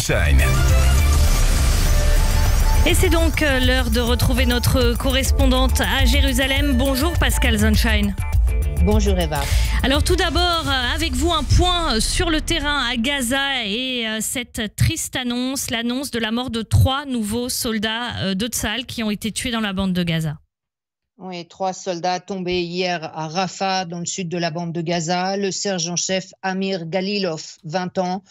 Sunshine. Et c'est donc l'heure de retrouver notre correspondante à Jérusalem. Bonjour Pascal Sunshine. Bonjour Eva. Alors tout d'abord, avec vous un point sur le terrain à Gaza et cette triste annonce, l'annonce de la mort de 3 nouveaux soldats de Tsahal qui ont été tués dans la bande de Gaza. Oui, 3 soldats tombés hier à Rafah, dans le sud de la bande de Gaza. Le sergent-chef Amir Galilov, 20 ans.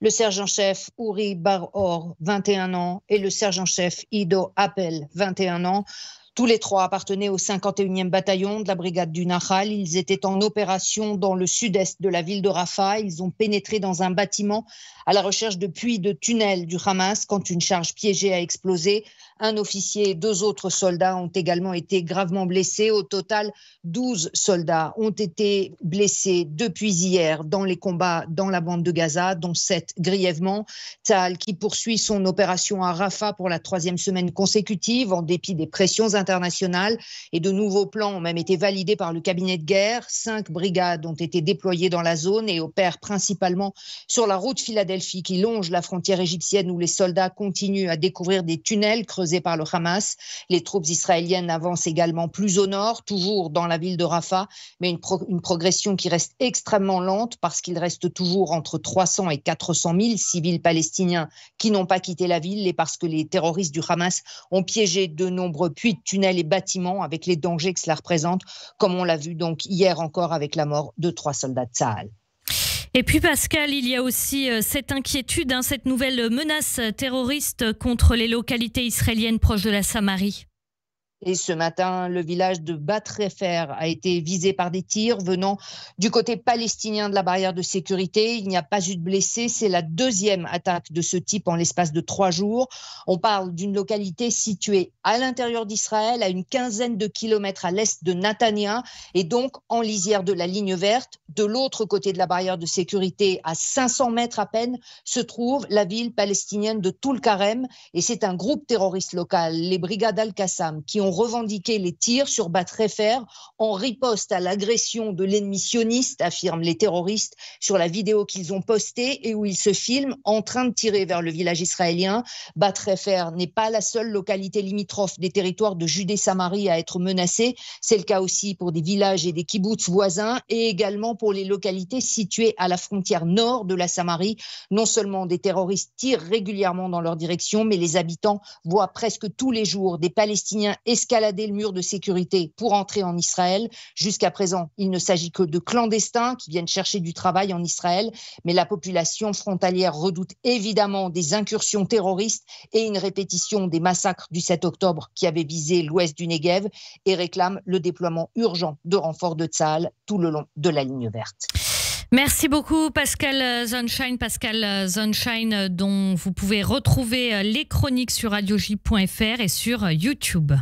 Le sergent-chef Uri Bar-Or, 21 ans. Et le sergent-chef Ido Appel, 21 ans. Tous les 3 appartenaient au 51e bataillon de la brigade du Nahal. Ils étaient en opération dans le sud-est de la ville de Rafah. Ils ont pénétré dans un bâtiment à la recherche de puits de tunnels du Hamas quand une charge piégée a explosé. Un officier et 2 autres soldats ont également été gravement blessés. Au total, 12 soldats ont été blessés depuis hier dans les combats dans la bande de Gaza, dont 7 grièvement. Tsahal qui poursuit son opération à Rafah pour la 3e semaine consécutive en dépit des pressions internationales, et de nouveaux plans ont même été validés par le cabinet de guerre. 5 brigades ont été déployées dans la zone et opèrent principalement sur la route Philadelphie qui longe la frontière égyptienne, où les soldats continuent à découvrir des tunnels creusés par le Hamas. Les troupes israéliennes avancent également plus au nord, toujours dans la ville de Rafah, mais une progression qui reste extrêmement lente parce qu'il reste toujours entre 300 et 400 000 civils palestiniens qui n'ont pas quitté la ville, et parce que les terroristes du Hamas ont piégé de nombreux puits de tunnels et bâtiments avec les dangers que cela représente, comme on l'a vu donc hier encore avec la mort de 3 soldats de Tsahal. Et puis Pascal, il y a aussi cette inquiétude, cette nouvelle menace terroriste contre les localités israéliennes proches de la Samarie. Et ce matin, le village de Bat Refer a été visé par des tirs venant du côté palestinien de la barrière de sécurité. Il n'y a pas eu de blessés. C'est la 2e attaque de ce type en l'espace de 3 jours. On parle d'une localité située à l'intérieur d'Israël, à une quinzaine de kilomètres à l'est de Netanya, et donc en lisière de la ligne verte. De l'autre côté de la barrière de sécurité, à 500 mètres à peine, se trouve la ville palestinienne de Toul-Karem. Et c'est un groupe terroriste local, les brigades Al-Qassam, qui ont revendiqué les tirs sur Bat Refer en riposte à l'agression de l'ennemi sioniste, affirment les terroristes sur la vidéo qu'ils ont postée et où ils se filment en train de tirer vers le village israélien. Bat Refer n'est pas la seule localité limitrophe des territoires de Judée-Samarie à être menacée. C'est le cas aussi pour des villages et des kibboutz voisins, et également pour les localités situées à la frontière nord de la Samarie. Non seulement des terroristes tirent régulièrement dans leur direction, mais les habitants voient presque tous les jours des Palestiniens escalader le mur de sécurité pour entrer en Israël. Jusqu'à présent, il ne s'agit que de clandestins qui viennent chercher du travail en Israël, mais la population frontalière redoute évidemment des incursions terroristes et une répétition des massacres du 7 octobre qui avaient visé l'ouest du Negev, et réclame le déploiement urgent de renforts de Tsahal tout le long de la ligne verte. Merci beaucoup Pascal Sunshine, dont vous pouvez retrouver les chroniques sur radioj.fr et sur YouTube.